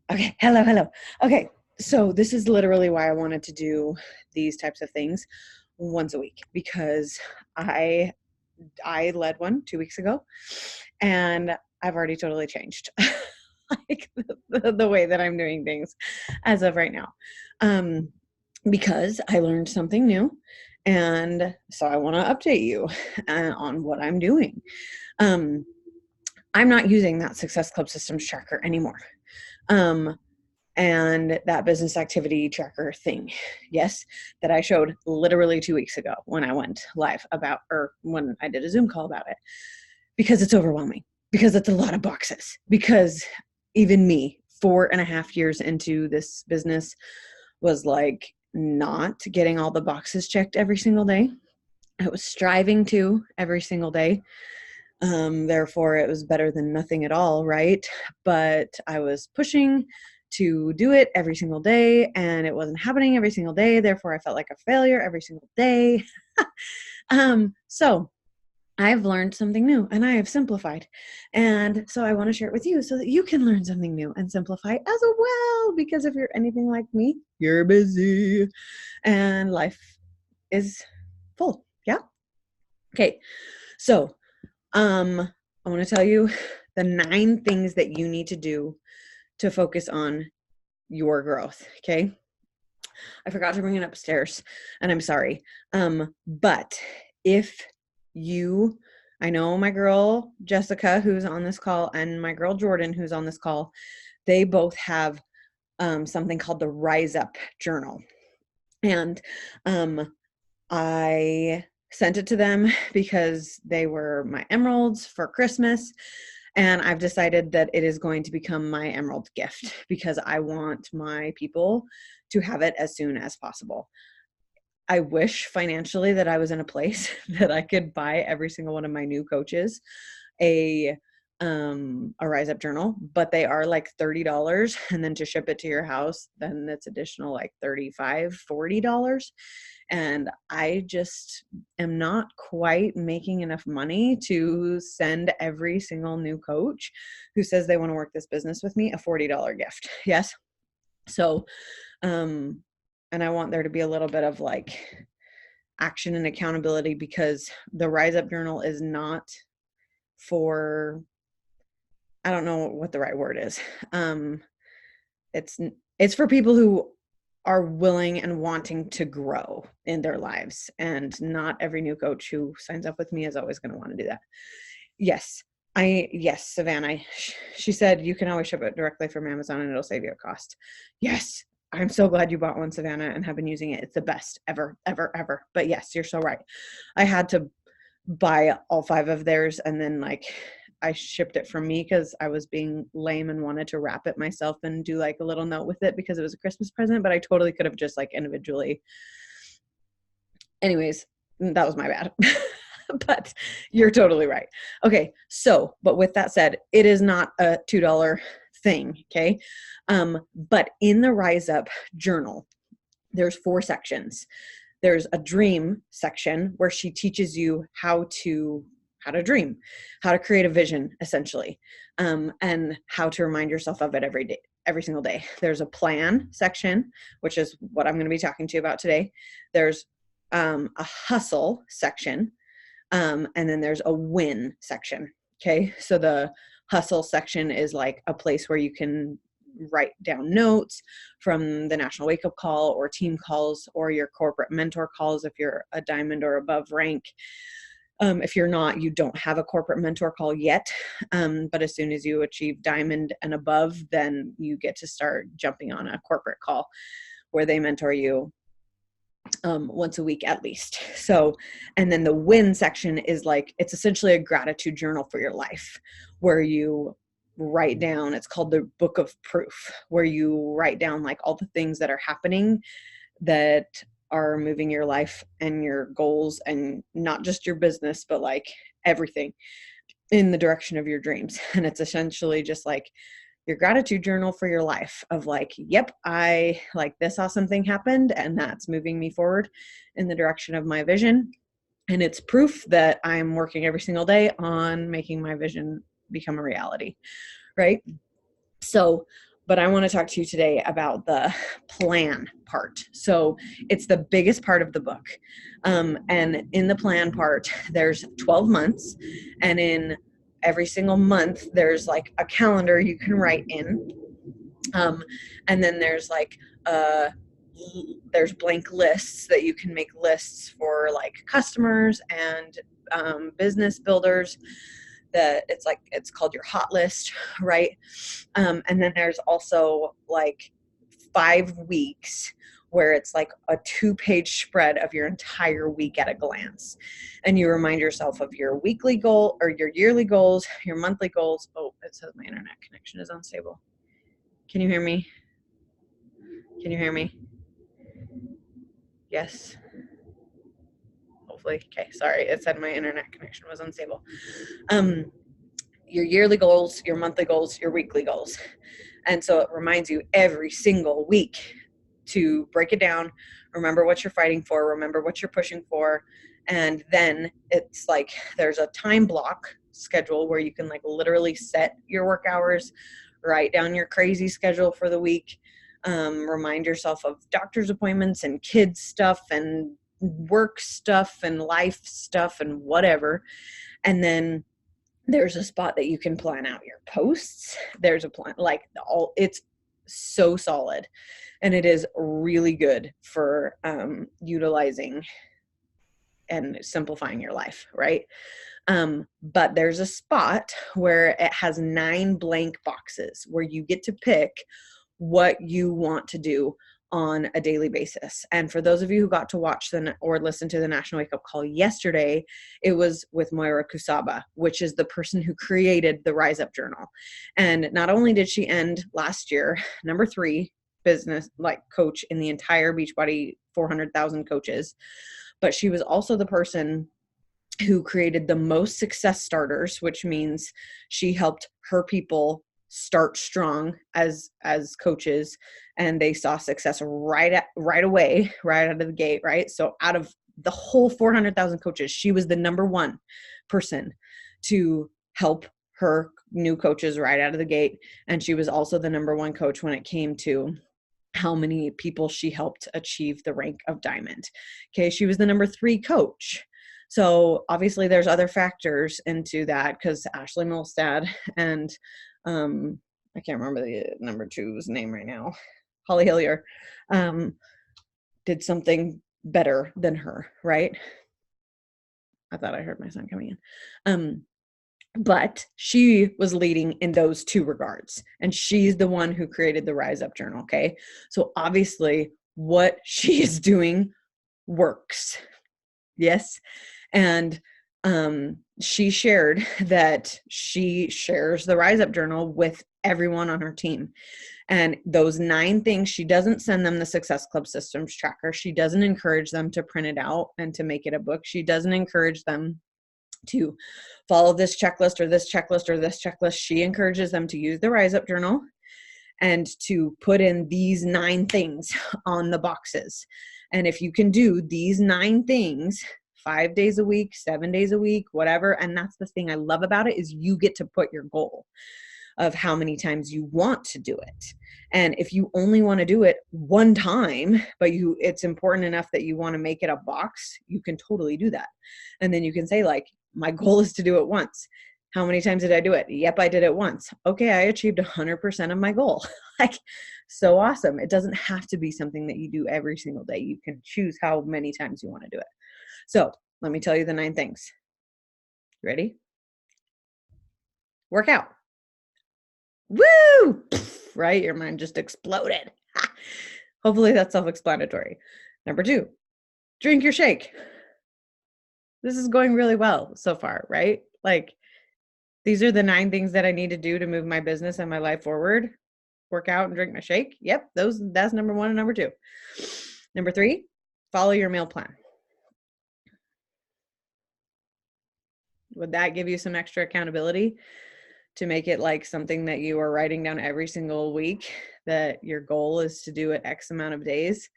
Okay, hello. Okay, so this is literally why I wanted to do these types of things once a week because I I led one 2 weeks ago, and I've already totally changed like the way that I'm doing things as of right now, um, because I learned something new, and so I want to update you on what I'm doing. Um, I'm not using that Success Club Systems tracker anymore. Um, and that business activity tracker thing. Yes, that I showed literally 2 weeks ago when I went live about, or when I did a Zoom call about it, because it's overwhelming, because it's a lot of boxes, because even me, 4.5 years into this business, was like not getting all the boxes checked every single day. I was striving to every single day. Therefore, it was better than nothing at all, right? But I was pushing to do it every single day, and it wasn't happening every single day. Therefore, I felt like a failure every single day. So I've learned something new, and I have simplified. And so I want to share it with you so that you can learn something new and simplify as well. Because if you're anything like me, you're busy and life is full. Yeah. Okay. So I want to tell you the 9 things that you need to do to focus on your growth. Okay. I forgot to bring it upstairs, and I'm sorry. But if you, I know my girl Jessica, who's on this call, and my girl Jordan, who's on this call, they both have something called the Rise Up Journal. And I sent it to them because they were my emeralds for Christmas. And I've decided that it is going to become my emerald gift because I want my people to have it as soon as possible. I wish financially that I was in a place that I could buy every single one of my new coaches a Rise Up journal, but they are like $30, and then to ship it to your house, then it's additional like $35-$40. And I just am not quite making enough money to send every single new coach who says they want to work this business with me a $40 gift. Yes. So, and I want there to be a little bit of like action and accountability, because the Rise Up journal is not for, I don't know what the right word is. It's for people who are willing and wanting to grow in their lives, and not every new coach who signs up with me is always going to want to do that. Yes, Savannah. She said you can always ship it directly from Amazon and it'll save you a cost. Yes, I'm so glad you bought one, Savannah, and have been using it. It's the best ever. But yes, you're so right. I had to buy all 5 of theirs, and then like I shipped it from me because I was being lame and wanted to wrap it myself and do like a little note with it because it was a Christmas present, but I totally could have just like individually. Anyways, that was my bad. But you're totally right. Okay, so, but with that said, it is not a $2 thing, okay? But in the Rise Up journal, there's 4 sections. There's a dream section where she teaches you how to dream, how to create a vision, essentially, and how to remind yourself of it every day, every single day. There's a plan section, which is what I'm going to be talking to you about today. There's a hustle section, and then there's a win section. Okay, so the hustle section is like a place where you can write down notes from the national wake up call or team calls or your corporate mentor calls if you're a diamond or above rank. If you're not, you don't have a corporate mentor call yet. But as soon as you achieve diamond and above, then you get to start jumping on a corporate call where they mentor you once a week at least. So, and then the win section is like, it's essentially a gratitude journal for your life where you write down, it's called the book of proof, where you write down like all the things that are happening that are moving your life and your goals, and not just your business, but like everything in the direction of your dreams. And it's essentially just like your gratitude journal for your life of like, yep, I like this awesome thing happened and that's moving me forward in the direction of my vision. And it's proof that I'm working every single day on making my vision become a reality. Right. So but I want to talk to you today about the plan part. So it's the biggest part of the book. And in the plan part, there's 12 months. And in every single month, there's like a calendar you can write in. And then there's like, there's blank lists that you can make lists for like customers and business builders. That it's called your hot list, right? And then there's also like 5 weeks where it's like a 2-page spread of your entire week at a glance. And you remind yourself of your weekly goal or your yearly goals, your monthly goals. Oh, it says my internet connection is unstable. Can you hear me? Can you hear me? Yes. Hopefully. Okay, sorry. It said my internet connection was unstable. Your yearly goals, your monthly goals, your weekly goals. And so it reminds you every single week to break it down, remember what you're fighting for, remember what you're pushing for. And then it's like there's a time block schedule where you can like literally set your work hours, write down your crazy schedule for the week, remind yourself of doctor's appointments and kids stuff and work stuff and life stuff and whatever. And then there's a spot that you can plan out your posts. There's a plan, like it's so solid, and it is really good for utilizing and simplifying your life, right? But there's a spot where it has 9 blank boxes where you get to pick what you want to do on a daily basis. And for those of you who got to watch or listen to the National Wake Up Call yesterday, it was with Moira Kusaba, which is the person who created the Rise Up Journal. And not only did she end last year number 3 business like coach in the entire Beachbody 400,000 coaches, but she was also the person who created the most success starters, which means she helped her people start strong as coaches, and they saw success right away, right out of the gate, right? So out of the whole 400,000 coaches, she was the number 1 person to help her new coaches right out of the gate. And she was also the number 1 coach when it came to how many people she helped achieve the rank of diamond. Okay, she was the number 3 coach. So obviously there's other factors into that, because Ashley Milstad and I can't remember the number 2's name right now, Holly Hillier, did something better than her, right? I thought I heard my son coming in. But she was leading in those 2 regards, and she's the one who created the Rise Up Journal. Okay, so obviously what she is doing works. Yes. And she shared that she shares the Rise Up Journal with everyone on her team. And those 9 things, she doesn't send them the Success Club Systems tracker. She doesn't encourage them to print it out and to make it a book. She doesn't encourage them to follow this checklist or this checklist or this checklist. She encourages them to use the Rise Up Journal and to put in these 9 things on the boxes. And if you can do these 9 things 5 days a week, 7 days a week, whatever, and that's the thing I love about it, is you get to put your goal of how many times you want to do it. And if you only want to do it 1 time, but it's important enough that you want to make it a box, you can totally do that. And then you can say like, my goal is to do it once. How many times did I do it? Yep, I did it once. Okay, I achieved 100% of my goal. Like, so awesome. It doesn't have to be something that you do every single day. You can choose how many times you want to do it. So let me tell you the 9 things. Ready? Work out. Woo! Right? Your mind just exploded. Hopefully that's self-explanatory. Number 2, drink your shake. This is going really well so far, right? Like, these are the 9 things that I need to do to move my business and my life forward. Work out and drink my shake. Yep, that's number 1 and number 2. Number 3, follow your meal plan. Would that give you some extra accountability to make it like something that you are writing down every single week, that your goal is to do it X amount of days,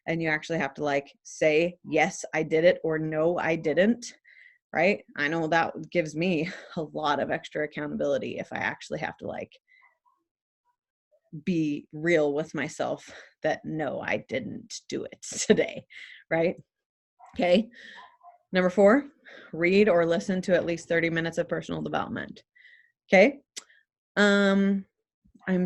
and you actually have to like say, yes, I did it, or no, I didn't, right? I know that gives me a lot of extra accountability if I actually have to like be real with myself that no, I didn't do it today, right? Okay. Number 4, read or listen to at least 30 minutes of personal development. Okay. I'm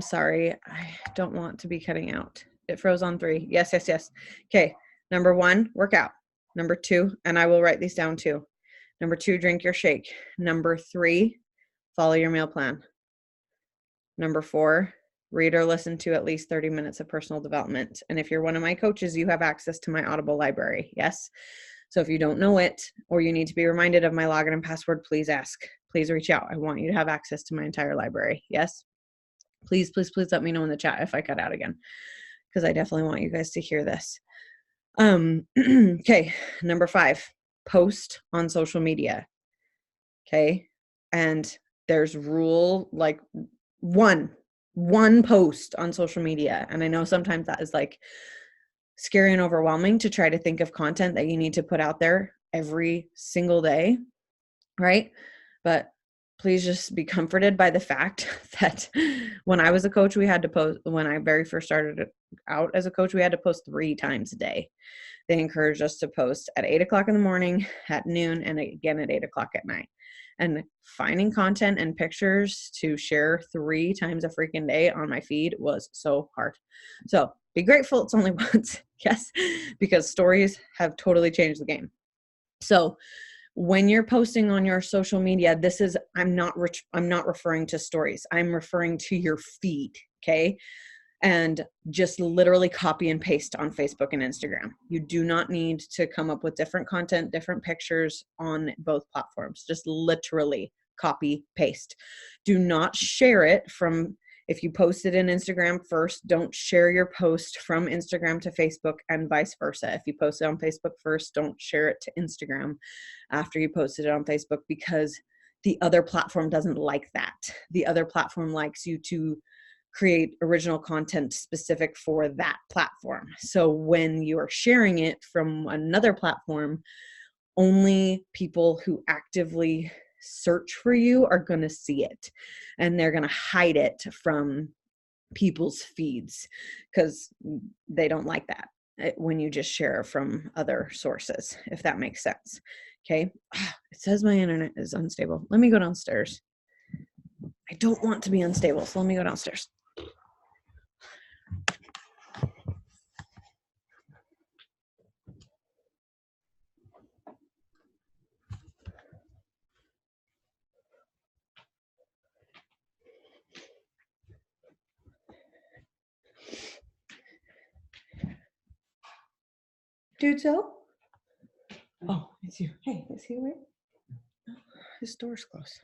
sorry. I don't want to be cutting out. It froze on 3. Yes, yes, yes. Okay. Number 1, work out. Number 2, and I will write these down too. Number 2, drink your shake. Number 3, follow your meal plan. Number 4, read or listen to at least 30 minutes of personal development. And if you're one of my coaches, you have access to my Audible library. Yes. So if you don't know it, or you need to be reminded of my login and password, please ask. Please reach out. I want you to have access to my entire library. Yes. Please, please, please let me know in the chat if I cut out again, because I definitely want you guys to hear this. Okay. Number 5, post on social media. Okay. And there's rule like one post on social media. And I know sometimes that is like scary and overwhelming to try to think of content that you need to put out there every single day, right? But please just be comforted by the fact that when I was a coach, we had to post, when I very first started out as a coach, we had to post 3 times a day. They encouraged us to post at 8 o'clock in the morning, at noon, and again at 8 o'clock at night. And finding content and pictures to share 3 times a freaking day on my feed was so hard. So be grateful it's only once. Yes, because stories have totally changed the game. So when you're posting on your social media, this is, I'm not referring to stories. I'm referring to your feed. Okay. And just literally copy and paste on Facebook and Instagram. You do not need to come up with different content, different pictures on both platforms. Just literally copy, paste. Do not share it from, if you post it in Instagram first, don't share your post from Instagram to Facebook and vice versa. If you post it on Facebook first, don't share it to Instagram after you posted it on Facebook, because the other platform doesn't like that. The other platform likes you to create original content specific for that platform. So when you are sharing it from another platform, only people who actively search for you are going to see it, and they're going to hide it from people's feeds because they don't like that when you just share from other sources, if that makes sense. Okay. It says my internet is unstable. Let me go downstairs. I don't want to be unstable, so let me go downstairs. Dude, so? Oh, it's you. Hey, is he awake? His door's closed.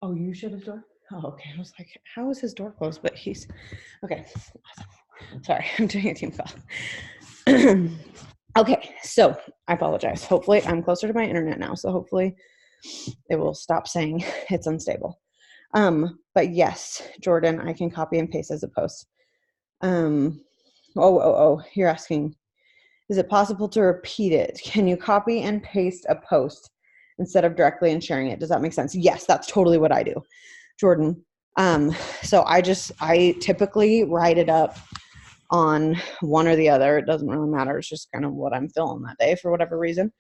Oh, you shut his door? Oh, okay. I was like, how is his door closed? But he's okay. Sorry, I'm doing a team call. Okay, so I apologize. Hopefully, I'm closer to my internet now, so hopefully it will stop saying it's unstable. But yes, Jordan, I can copy and paste as a post. You're asking, is it possible to repeat it? Can you copy and paste a post instead of directly and sharing it? Does that make sense? Yes, that's totally what I do, Jordan. So I typically write it up on one or the other. It doesn't really matter. It's just kind of what I'm feeling that day for whatever reason.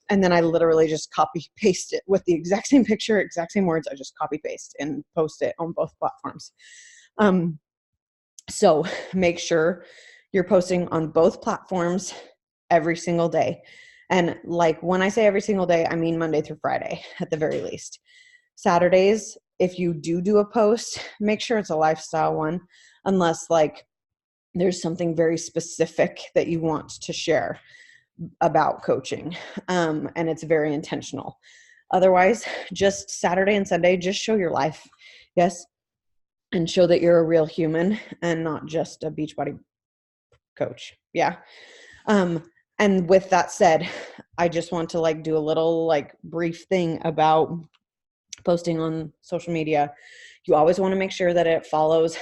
And then I literally just copy paste it with the exact same picture, exact same words. I just copy paste and post it on both platforms. So make sure you're posting on both platforms every single day. And like when I say every single day, I mean Monday through Friday at the very least. Saturdays, if you do a post, make sure it's a lifestyle one, unless like there's something very specific that you want to share about coaching, and it's very intentional. Otherwise, just Saturday and Sunday, just show your life. Yes. And show that you're a real human and not just a Beachbody coach. Yeah. And with that said, I just want to like do a little like brief thing about posting on social media. You always want to make sure that it follows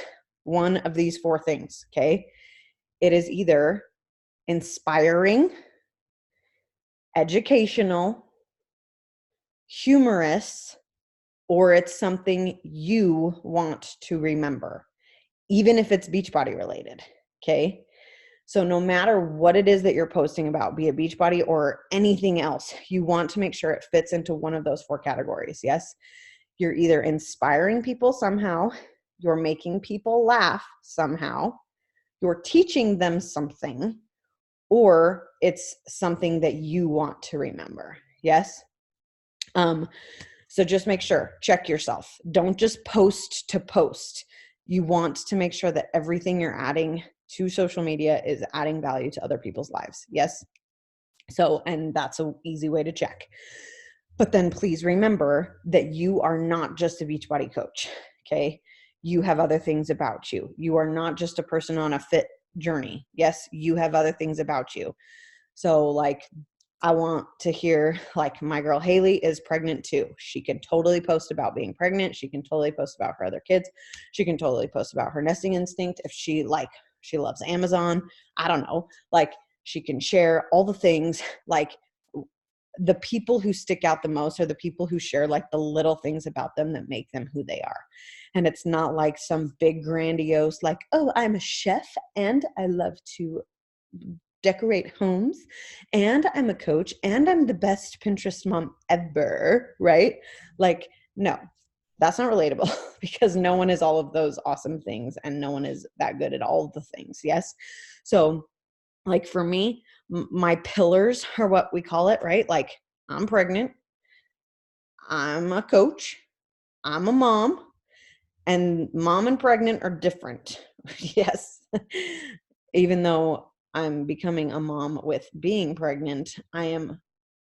one of these 4 things. Okay. It is either inspiring, educational, humorous, or it's something you want to remember. even if it's Beachbody related. Okay. So no matter what it is that you're posting about, be it Beachbody or anything else, you want to make sure it fits into one of those 4 categories. Yes. You're either inspiring people somehow, you're making people laugh somehow, you're teaching them something, or it's something that you want to remember. Yes. So just make sure, check yourself. Don't just post to post. You want to make sure that everything you're adding to social media is adding value to other people's lives. Yes. So, and that's an easy way to check. But then please remember that you are not just a Beachbody coach. Okay. You have other things about you. You are not just a person on a fit journey. Yes. You have other things about you. So like, I want to hear, like, my girl Haley is pregnant too. She can totally post about being pregnant. She can totally post about her other kids. She can totally post about her nesting instinct. If she loves Amazon, I don't know, like she can share all the things. Like, the people who stick out the most are the people who share like the little things about them that make them who they are. And it's not like some big grandiose, like, oh, I'm a chef and I love to decorate homes and I'm a coach and I'm the best Pinterest mom ever, right? Like, no, that's not relatable because no one is all of those awesome things and no one is that good at all of the things. Yes. So like for me, my pillars are what we call it, right? Like, I'm pregnant, I'm a coach, I'm a mom, and mom and pregnant are different. Yes. Even though I'm becoming a mom with being pregnant,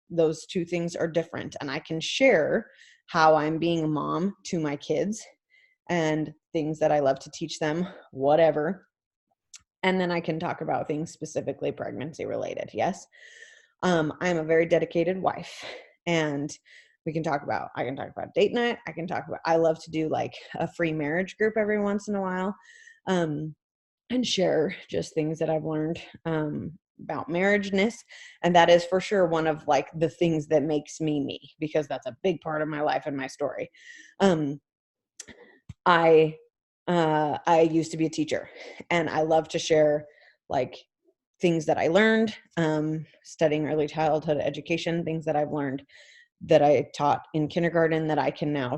those 2 things are different. And I can share how I'm being a mom to my kids and things that I love to teach them, whatever. And then I can talk about things specifically pregnancy related. Yes. I'm a very dedicated wife, and I can talk about date night. I love to do like a free marriage group every once in a while. And share just things that I've learned, about marriageness. And that is for sure one of like the things that makes me me, because that's a big part of my life and my story. Um, I used to be a teacher, and I love to share like things that I learned, studying early childhood education, things that I've learned that I taught in kindergarten that I can now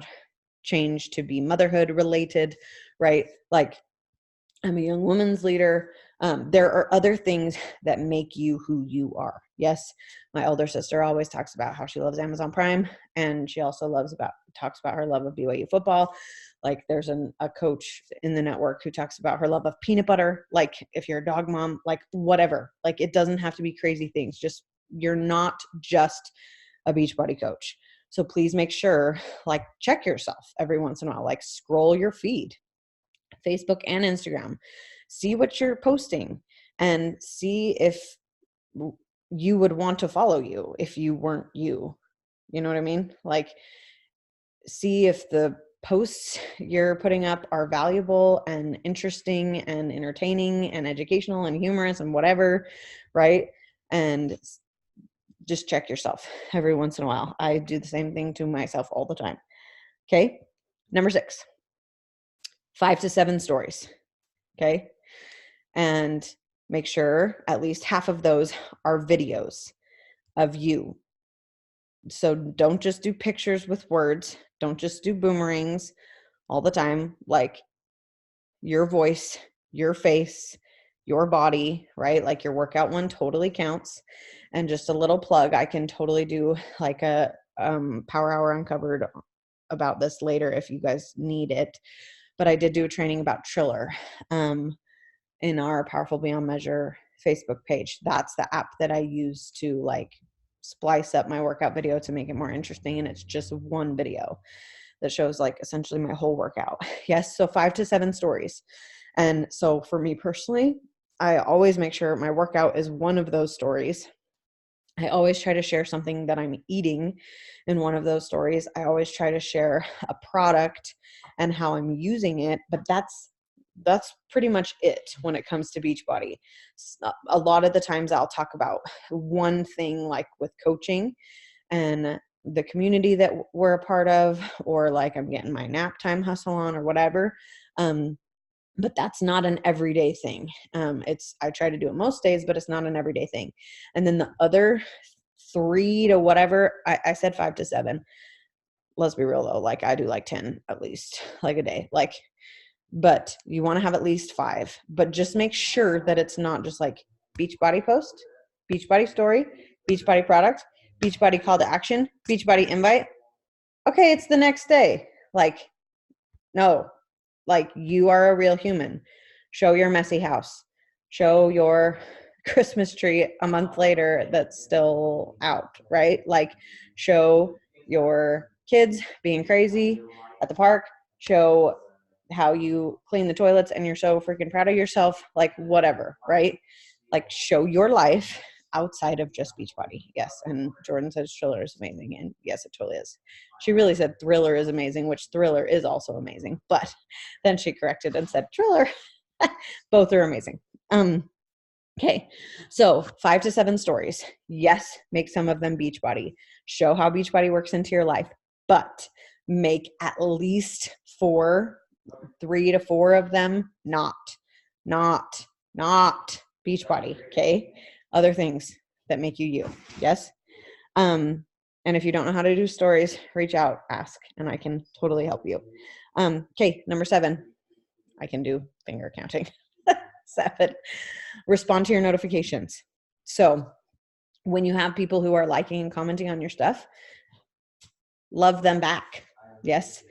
change to be motherhood related, right? Like, I'm a young women's leader. There are other things that make you who you are. Yes. My older sister always talks about how she loves Amazon Prime, and she also talks about her love of BYU football. Like, there's a coach in the network who talks about her love of peanut butter. Like, if you're a dog mom, like whatever, like it doesn't have to be crazy things. Just, you're not just a Beachbody coach. So please make sure, like, check yourself every once in a while, like scroll your feed, Facebook and Instagram, see what you're posting and see if you would want to follow you if you weren't you. You know what I mean? Like, see if the posts you're putting up are valuable and interesting and entertaining and educational and humorous and whatever, right? And just check yourself every once in a while. I do the same thing to myself all the time. Okay. Number 6, 5 to 7 stories. Okay. And make sure at least half of those are videos of you. So don't just do pictures with words. Don't just do boomerangs all the time. Like, your voice, your face, your body, right? Like, your workout one totally counts. And just a little plug, I can totally do like a Power Hour Uncovered about this later if you guys need it. But I did do a training about Triller. In our Powerful Beyond Measure Facebook page. That's the app that I use to like splice up my workout video to make it more interesting. And it's just one video that shows like essentially my whole workout. Yes. So 5 to 7 stories. And so for me personally, I always make sure my workout is one of those stories. I always try to share something that I'm eating in one of those stories. I always try to share a product and how I'm using it, but that's pretty much it when it comes to Beachbody. A lot of the times I'll talk about one thing, like with coaching and the community that we're a part of, or like I'm getting my nap time hustle on or whatever. but that's not an everyday thing. I try to do it most days, but it's not an everyday thing. And then the other 3 to whatever, I said 5 to 7. Let's be real though. Like I do like 10 at least, like a day, like, but you want to have at least 5, but just make sure that it's not just like Beachbody post, Beachbody story, Beachbody product, Beachbody call to action, Beachbody invite. Okay. It's the next day. Like, no, like you are a real human. Show your messy house. Show your Christmas tree a month later that's still out, right? Like show your kids being crazy at the park. Show how you clean the toilets and you're so freaking proud of yourself, like whatever, right? Like show your life outside of just Beachbody. Yes. And Jordan says Thriller is amazing. And yes, it totally is. She really said Thriller is amazing, which Thriller is also amazing. But then she corrected and said Thriller. Both are amazing. Okay. So 5 to 7 stories. Yes. Make some of them Beachbody. Show how Beachbody works into your life, but make at least 3 to 4 of them not Beachbody. Okay. Other things that make you. Yes. And if you don't know how to do stories, reach out, ask, and I can totally help you. Okay. Number 7, I can do finger counting. 7, respond to your notifications. So when you have people who are liking and commenting on your stuff, love them back. Yes.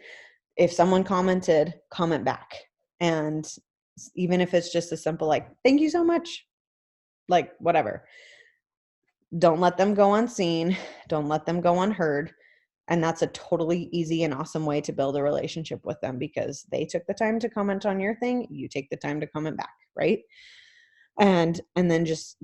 If someone commented, comment back. And even if it's just a simple, like, thank you so much, like whatever, don't let them go unseen. Don't let them go unheard. And that's a totally easy and awesome way to build a relationship with them because they took the time to comment on your thing. You take the time to comment back. Right. And then just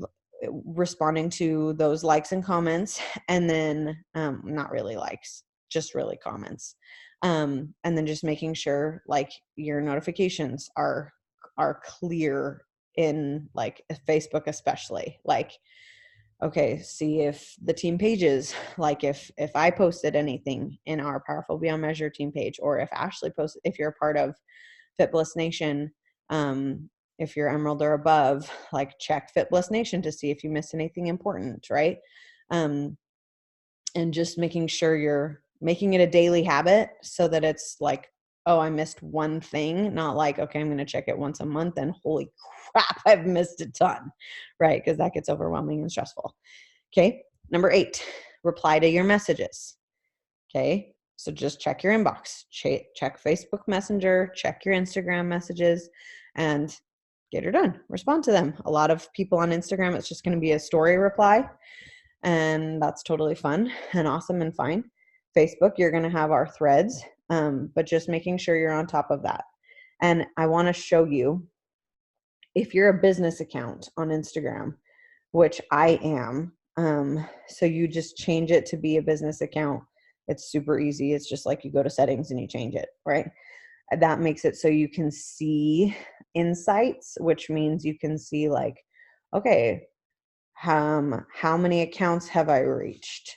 responding to those likes and comments, and then not really likes, just really comments. And then just making sure like your notifications are clear in like Facebook, especially like, okay, see if the team pages, like if I posted anything in our Powerful Beyond Measure team page, or if Ashley posted, if you're a part of Fit Bliss Nation, if you're Emerald or above, like check Fit Bliss Nation to see if you missed anything important, right? And just making sure you're making it a daily habit so that it's like, oh, I missed one thing, not like, okay, I'm going to check it once a month and holy crap, I've missed a ton, right? Because that gets overwhelming and stressful. Okay. Number 8, reply to your messages. Okay. So just check your inbox, check Facebook Messenger, check your Instagram messages, and get her done. Respond to them. A lot of people on Instagram, it's just going to be a story reply. And that's totally fun and awesome and fine. Facebook, you're going to have our threads, but just making sure you're on top of that. And I want to show you, if you're a business account on Instagram, which I am, so you just change it to be a business account. It's super easy. It's just like you go to settings and you change it, right? That makes it so you can see insights, which means you can see like, okay, how many accounts have I reached?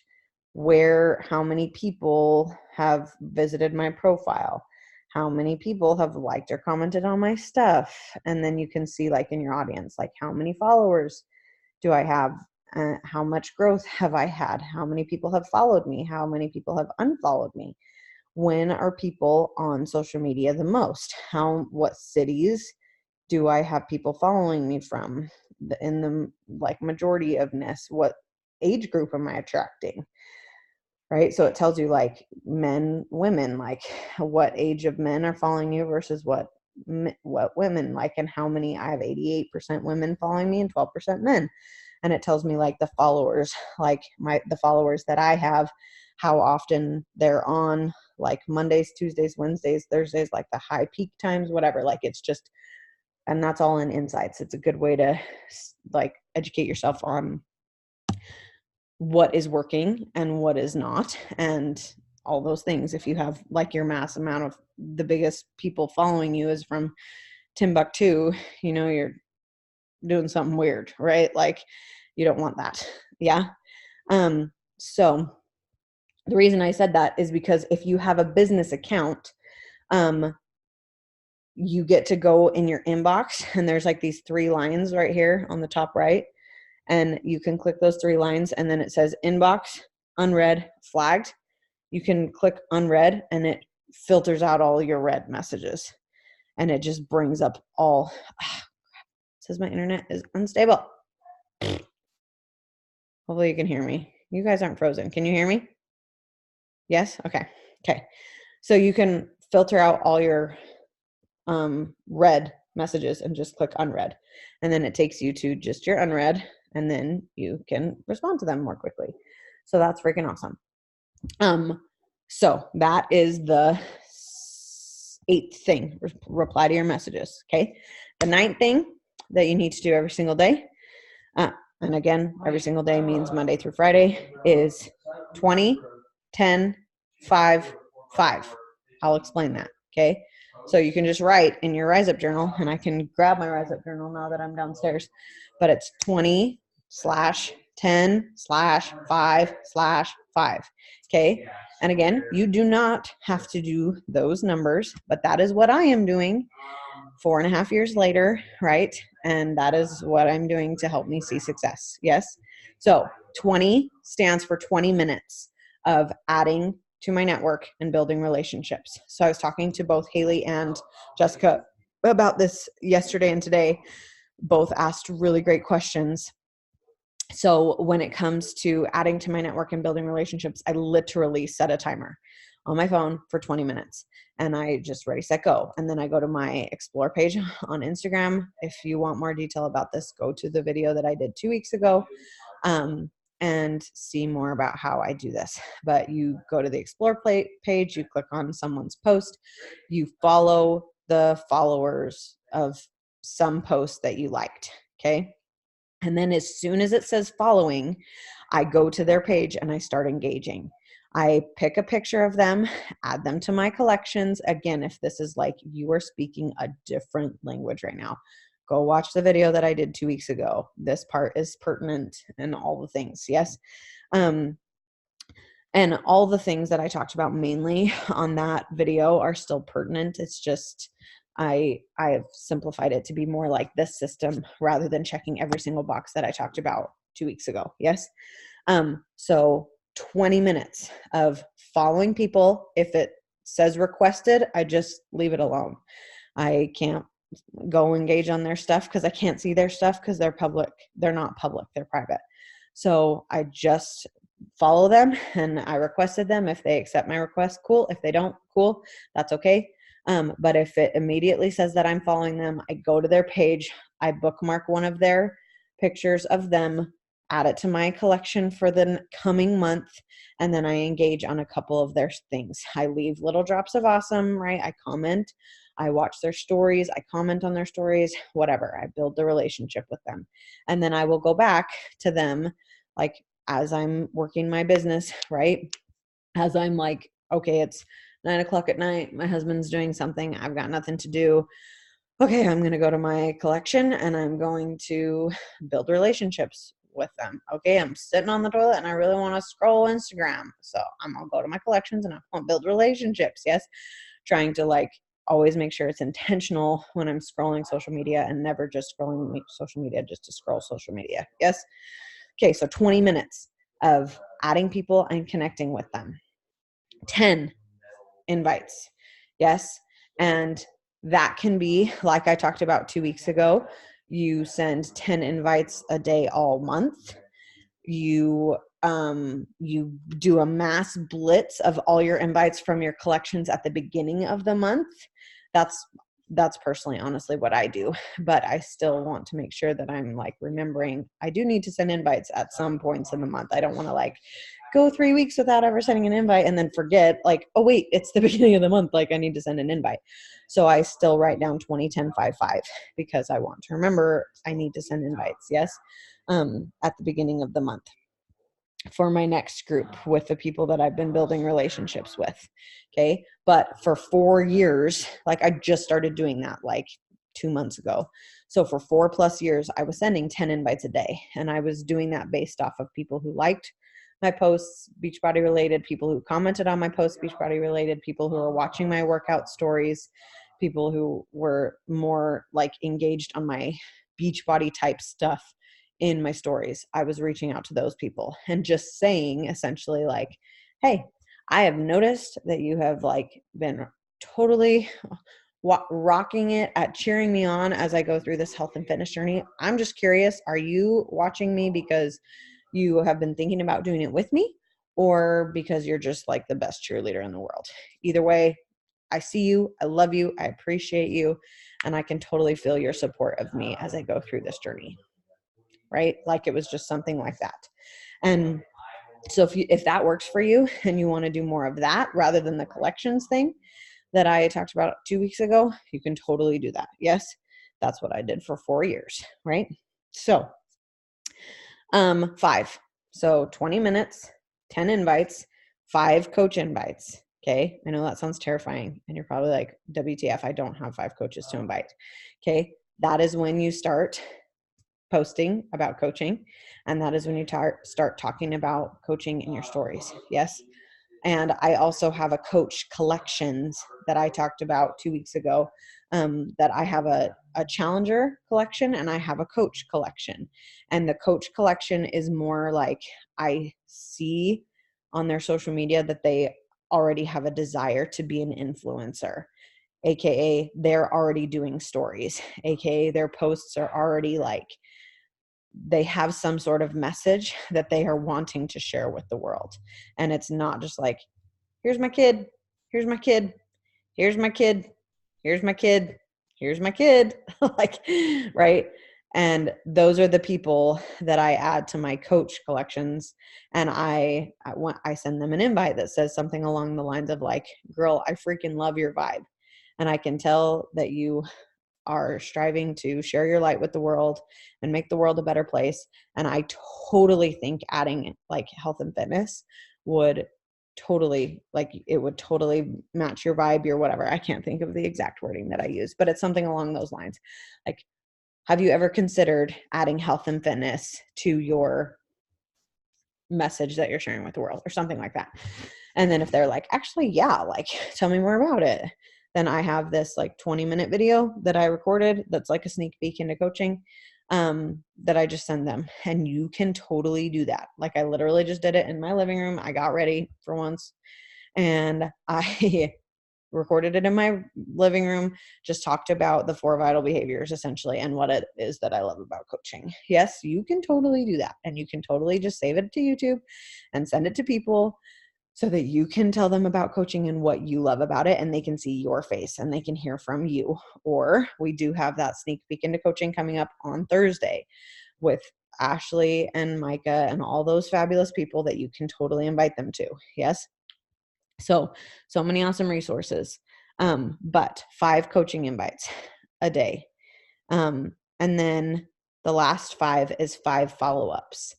How many people have visited my profile? How many people have liked or commented on my stuff? And then you can see like in your audience, like how many followers do I have? How much growth have I had? How many people have followed me? How many people have unfollowed me? When are people on social media the most? What cities do I have people following me from? In the like majority of ness, what age group am I attracting? Right? So it tells you like men, women, like what age of men are following you versus what women, like, and how many. I have 88% women following me and 12% men. And it tells me like the followers, like the followers that I have, how often they're on, like Mondays, Tuesdays, Wednesdays, Thursdays, like the high peak times, whatever. Like it's just, and that's all in insights. It's a good way to like educate yourself on what is working and what is not, and all those things. If you have like your mass amount of the biggest people following you is from Timbuktu, you're doing something weird, right? Like you don't want that. Yeah. So the reason I said that is because if you have a business account, you get to go in your inbox, and there's like these 3 lines right here on the top right, and you can click those 3 lines, and then it says inbox, unread, flagged. You can click unread, and it filters out all your read messages, and it just brings up all. It says my internet is unstable. Hopefully you can hear me. You guys aren't frozen. Can you hear me? Yes? Okay. So you can filter out all your read messages and just click unread. And then it takes you to just your unread, and then you can respond to them more quickly. So that's freaking awesome. So that is the 8th thing, reply to your messages. Okay. The 9th thing that you need to do every single day, and again, every single day means Monday through Friday, is 20, 10, 5, 5. I'll explain that. Okay. So you can just write in your Rise Up journal, and I can grab my Rise Up journal now that I'm downstairs, but it's 20/10/5/5. Okay. And again, you do not have to do those numbers, but that is what I am doing 4.5 years later, right? And that is what I'm doing to help me see success. Yes. So 20 stands for 20 minutes of adding to my network and building relationships. So I was talking to both Haley and Jessica about this yesterday and today. Both asked really great questions. So when it comes to adding to my network and building relationships, I literally set a timer on my phone for 20 minutes, and I just ready, set, go. And then I go to my explore page on Instagram. If you want more detail about this, go to the video that I did 2 weeks ago, and see more about how I do this. But you go to the explore page, you click on someone's post, you follow the followers of some post that you liked. Okay. And then as soon as it says following, I go to their page and I start engaging. I pick a picture of them, add them to my collections. Again, if this is like you are speaking a different language right now, go watch the video that I did 2 weeks ago. This part is pertinent and all the things. Yes. And all the things that I talked about mainly on that video are still pertinent. It's just I've simplified it to be more like this system rather than checking every single box that I talked about 2 weeks ago. Yes. So 20 minutes of following people. If it says requested, I just leave it alone. I can't go engage on their stuff because I can't see their stuff because they're public. They're not public, they're private. So I just follow them and I requested them. If they accept my request, cool. If they don't, cool. That's okay. But if it immediately says that I'm following them, I go to their page, I bookmark one of their pictures of them, add it to my collection for the coming month, and then I engage on a couple of their things. I leave little drops of awesome, right? I comment, I watch their stories, I comment on their stories, whatever. I build the relationship with them. And then I will go back to them, like as I'm working my business, right? As I'm like, okay, it's 9:00 at night. My husband's doing something. I've got nothing to do. Okay, I'm going to go to my collection and I'm going to build relationships with them. Okay, I'm sitting on the toilet and I really want to scroll Instagram. So I'm going to go to my collections and I want to build relationships. Yes. Trying to like always make sure it's intentional when I'm scrolling social media and never just scrolling social media just to scroll social media. Yes. Okay, so 20 minutes of adding people and connecting with them. 10 invites. Yes. And that can be, like I talked about 2 weeks ago, you send 10 invites a day all month. You do a mass blitz of all your invites from your collections at the beginning of the month. That's personally, honestly, what I do. But I still want to make sure that I'm like remembering I do need to send invites at some points in the month. I don't want to like go 3 weeks without ever sending an invite and then forget like, oh wait, it's the beginning of the month. Like I need to send an invite. So I still write down 20, 10, 5, 5 because I want to remember I need to send invites. Yes. At the beginning of the month for my next group with the people that I've been building relationships with. Okay. But for 4 years, like I just started doing that like 2 months ago. So for 4+ years, I was sending 10 invites a day. And I was doing that based off of people who liked my posts, Beachbody related, people who commented on my posts, Beachbody related, people who are watching my workout stories, people who were more like engaged on my Beachbody type stuff in my stories. I was reaching out to those people and just saying essentially like, hey, I have noticed that you have like been totally rocking it at cheering me on as I go through this health and fitness journey. I'm just curious, are you watching me because you have been thinking about doing it with me, or because you're just like the best cheerleader in the world? Either way, I see you, I love you, I appreciate you, and I can totally feel your support of me as I go through this journey, right? Like it was just something like that. And so if that works for you and you want to do more of that rather than the collections thing that I talked about 2 weeks ago, you can totally do that. Yes, that's what I did for 4 years, right? So 5. So 20 minutes, 10 invites, 5 coach invites. Okay. I know that sounds terrifying. And you're probably like, WTF, I don't have 5 coaches to invite. Okay. That is when you start posting about coaching. And that is when you start talking about coaching in your stories. Yes. And I also have a coach collections that I talked about 2 weeks ago, that I have a challenger collection and I have a coach collection. And the coach collection is more like I see on their social media that they already have a desire to be an influencer, AKA they're already doing stories, AKA their posts are already like, they have some sort of message that they are wanting to share with the world. And it's not just like, here's my kid, here's my kid, here's my kid, here's my kid, here's my kid, like, right? And those are the people that I add to my coach collections. And I send them an invite that says something along the lines of like, girl, I freaking love your vibe. And I can tell that you are striving to share your light with the world and make the world a better place. And I totally think adding like health and fitness would totally, like, it would totally match your vibe, your whatever. I can't think of the exact wording that I use, but it's something along those lines. Like, have you ever considered adding health and fitness to your message that you're sharing with the world or something like that? And then if they're like, actually, yeah, like, tell me more about it, then I have this like 20-minute video that I recorded that's like a sneak peek into coaching, that I just send them. And you can totally do that. Like, I literally just did it in my living room. I got ready for once and I recorded it in my living room, just talked about the 4 vital behaviors essentially and what it is that I love about coaching. Yes, you can totally do that. And you can totally just save it to YouTube and send it to people so that you can tell them about coaching and what you love about it, and they can see your face and they can hear from you. Or we do have that sneak peek into coaching coming up on Thursday with Ashley and Micah and all those fabulous people that you can totally invite them to. Yes. So many awesome resources. But 5 coaching invites a day. And then the last 5 is 5 follow-ups.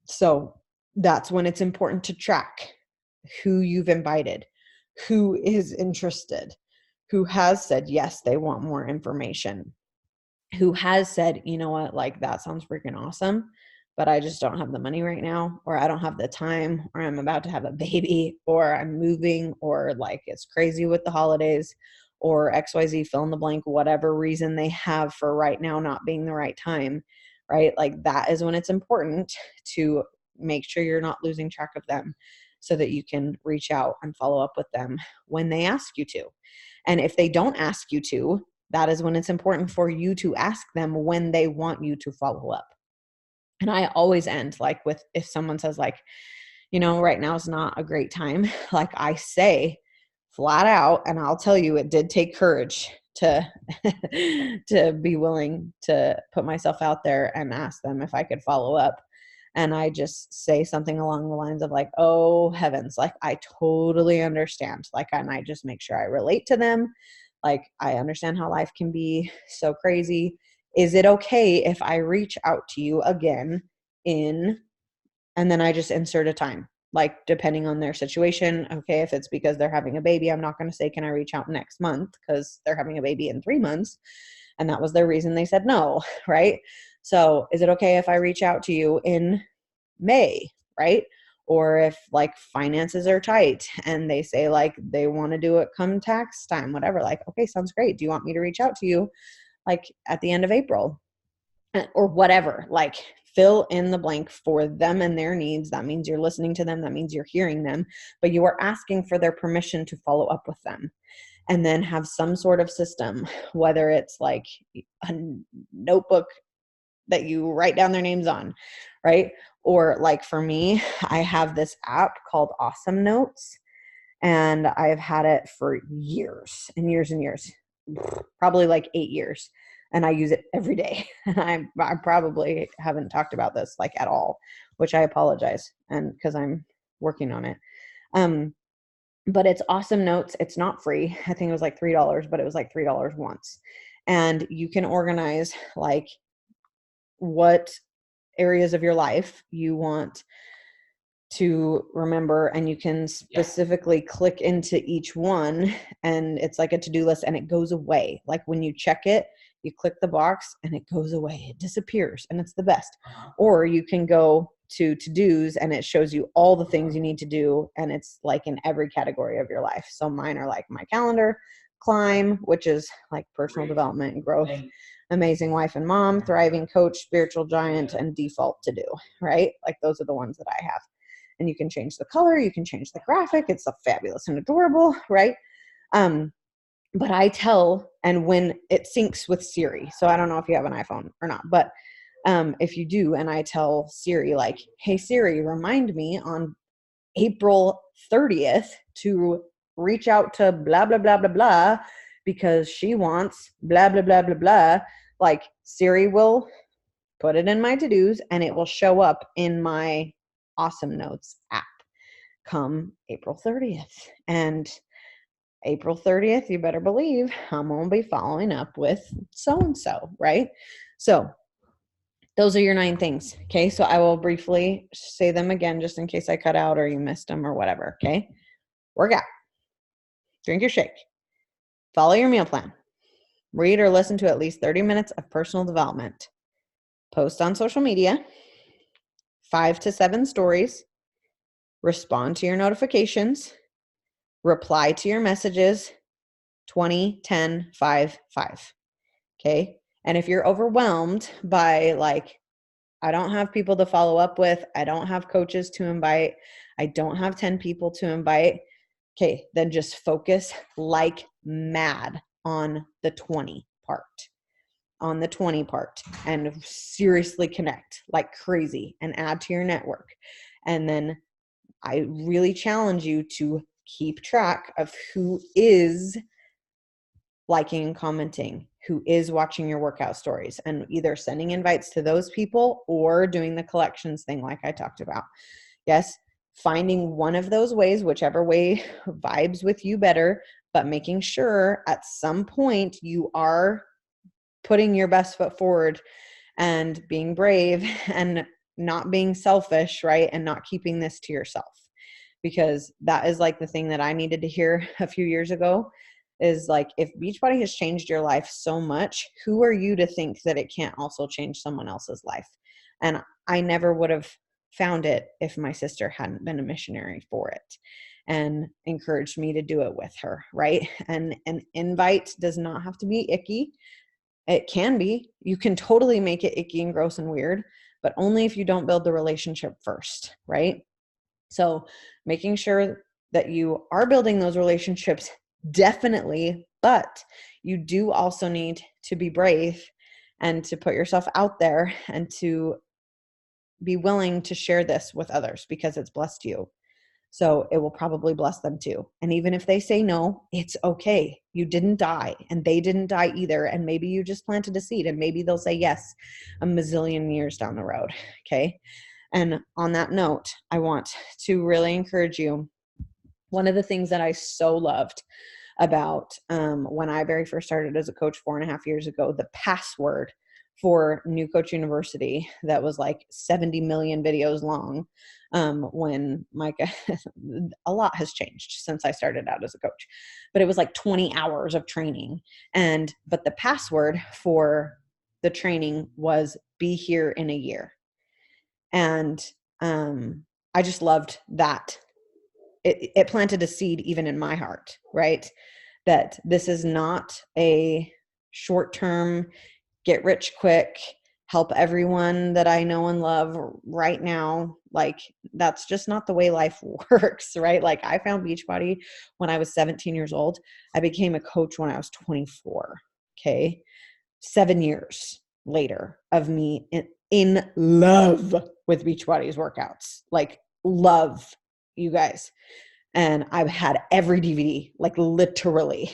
So that's when it's important to track who you've invited, who is interested, who has said, yes, they want more information, who has said, you know what, like, that sounds freaking awesome, but I just don't have the money right now, or I don't have the time, or I'm about to have a baby, or I'm moving, or like it's crazy with the holidays, or XYZ, fill in the blank, whatever reason they have for right now not being the right time, right? Like, that is when it's important to make sure you're not losing track of them so that you can reach out and follow up with them when they ask you to. And if they don't ask you to, that is when it's important for you to ask them when they want you to follow up. And I always end like with, if someone says like, you know, right now is not a great time, like I say flat out, and I'll tell you, it did take courage to to be willing to put myself out there and ask them if I could follow up. And I just say something along the lines of like, oh heavens, like, I totally understand. Like, and I just make sure I relate to them. Like, I understand how life can be so crazy. Is it okay if I reach out to you again in, and then I just insert a time, like, depending on their situation. Okay, if it's because they're having a baby, I'm not going to say, can I reach out next month? Because they're having a baby in 3 months. And that was their reason they said no, right? So is it okay if I reach out to you in May, right? or if like finances are tight and they say like they want to do it come tax time, whatever, like, okay, sounds great. Do you want me to reach out to you like at the end of April or whatever? Like fill in the blank for them and their needs. That means you're listening to them. That means you're hearing them, but you are asking for their permission to follow up with them. And then have some sort of system, whether it's like a notebook that you write down their names on, right? Or like for me, I have this app called Awesome Notes, and I've had it for years and years and years, probably like 8 years. And I use it every day. And I probably haven't talked about this like at all, which I apologize. And because I'm working on it. But it's Awesome Notes. It's not free. I think it was like $3, but it was like $3 once. And you can organize like what areas of your life you want to remember, and you can specifically click into each one, and it's like a to-do list, and it goes away. Like when you check it, you click the box and it goes away. It disappears, and it's the best. Or you can go to Duze and it shows you all the things you need to do, and it's like in every category of your life. So mine are like my calendar, climb, which is like personal development and growth, amazing wife and mom, thriving coach, spiritual giant, and default to do, right? Like those are the ones that I have. And you can change the color, you can change the graphic. It's a fabulous and adorable, right? But I tell, and when it syncs with Siri, so I don't know if you have an iPhone or not, but if you do, and I tell Siri like, hey Siri, remind me on April 30th to reach out to blah, blah, blah, blah, blah, because she wants blah, blah, blah, blah, blah. Like Siri will put it in my to-dos and it will show up in my Awesome Notes app come April 30th. And April 30th, you better believe I'm going to be following up with so-and-so, right? So those are your 9 things. Okay. So I will briefly say them again, just in case I cut out or you missed them or whatever. Okay. Work out, drink your shake, follow your meal plan, read or listen to at least 30 minutes of personal development, post on social media, 5 to 7 stories, respond to your notifications, reply to your messages, 20, 10, 5, 5. Okay. And if you're overwhelmed by like, I don't have people to follow up with, I don't have coaches to invite, I don't have 10 people to invite, okay, then just focus like mad on the 20 part. On the 20 part, and seriously connect like crazy and add to your network. And then I really challenge you to keep track of who is liking and commenting, who is watching your workout stories, and either sending invites to those people or doing the collections thing like I talked about. Yes, finding one of those ways, whichever way vibes with you better, but making sure at some point you are putting your best foot forward and being brave and not being selfish, right? And not keeping this to yourself, because that is like the thing that I needed to hear a few years ago is like, if Beachbody has changed your life so much, who are you to think that it can't also change someone else's life? And I never would have found it if my sister hadn't been a missionary for it and encouraged me to do it with her, right? And an invite does not have to be icky. It can be. You can totally make it icky and gross and weird, but only if you don't build the relationship first, right? So making sure that you are building those relationships, definitely, but you do also need to be brave and to put yourself out there and to be willing to share this with others, because it's blessed you. So it will probably bless them too. And even if they say no, it's okay. You didn't die and they didn't die either. And maybe you just planted a seed and maybe they'll say yes a mazillion years down the road. Okay. And on that note, I want to really encourage you. One of the things that I so loved about when I very first started as a coach 4.5 years ago, the password for New Coach University that was like 70 million videos long, when Micah, a lot has changed since I started out as a coach, but it was like 20 hours of training. But the password for the training was be here in a year. And I just loved that. It planted a seed even in my heart, right? That this is not a short-term, get rich quick, help everyone that I know and love right now. Like, that's just not the way life works, right? Like, I found Beachbody when I was 17 years old. I became a coach when I was 24. Okay. 7 years later of me in love with Beachbody's workouts, like love, you guys. And I've had every DVD, like literally.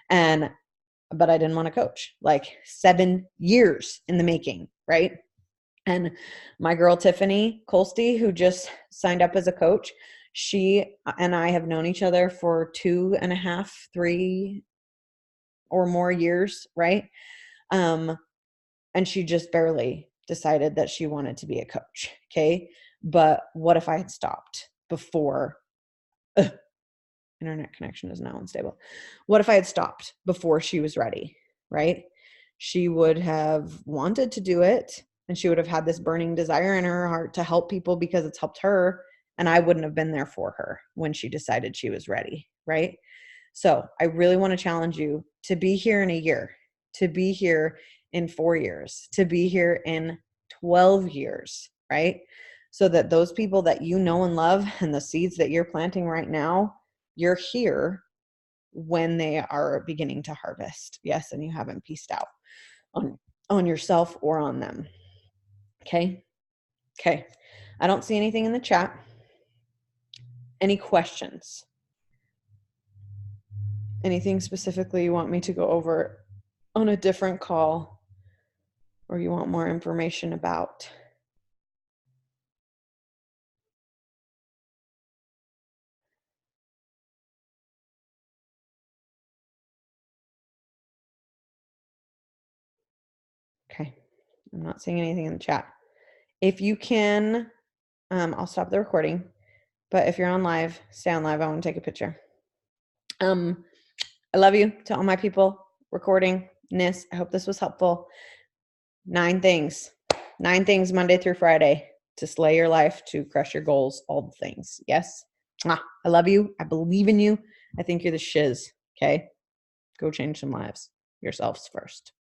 But I didn't want to coach, like 7 years in the making, right? And my girl, Tiffany Colsty, who just signed up as a coach, she and I have known each other for 2.5, 3 or more years, right? And she just barely decided that she wanted to be a coach. Okay. But what if I had stopped before? Internet connection is now unstable. What if I had stopped before she was ready? Right? She would have wanted to do it, and she would have had this burning desire in her heart to help people because it's helped her. And I wouldn't have been there for her when she decided she was ready. Right? So I really want to challenge you to be here in a year, to be here in 4 years, to be here in 12 years, right? So that those people that you know and love and the seeds that you're planting right now, you're here when they are beginning to harvest. Yes, and you haven't pieced out on yourself or on them. Okay? Okay. I don't see anything in the chat. Any questions? Anything specifically you want me to go over on a different call, or you want more information about? Okay. I'm not seeing anything in the chat. If you can, I'll stop the recording, but if you're on live, stay on live. I want to take a picture. I love you to all my people recording this. I hope this was helpful. 9 things Monday through Friday to slay your life, to crush your goals, all the things. Yes. I love you. I believe in you. I think you're the shiz. Okay. Go change some lives. Yourselves first.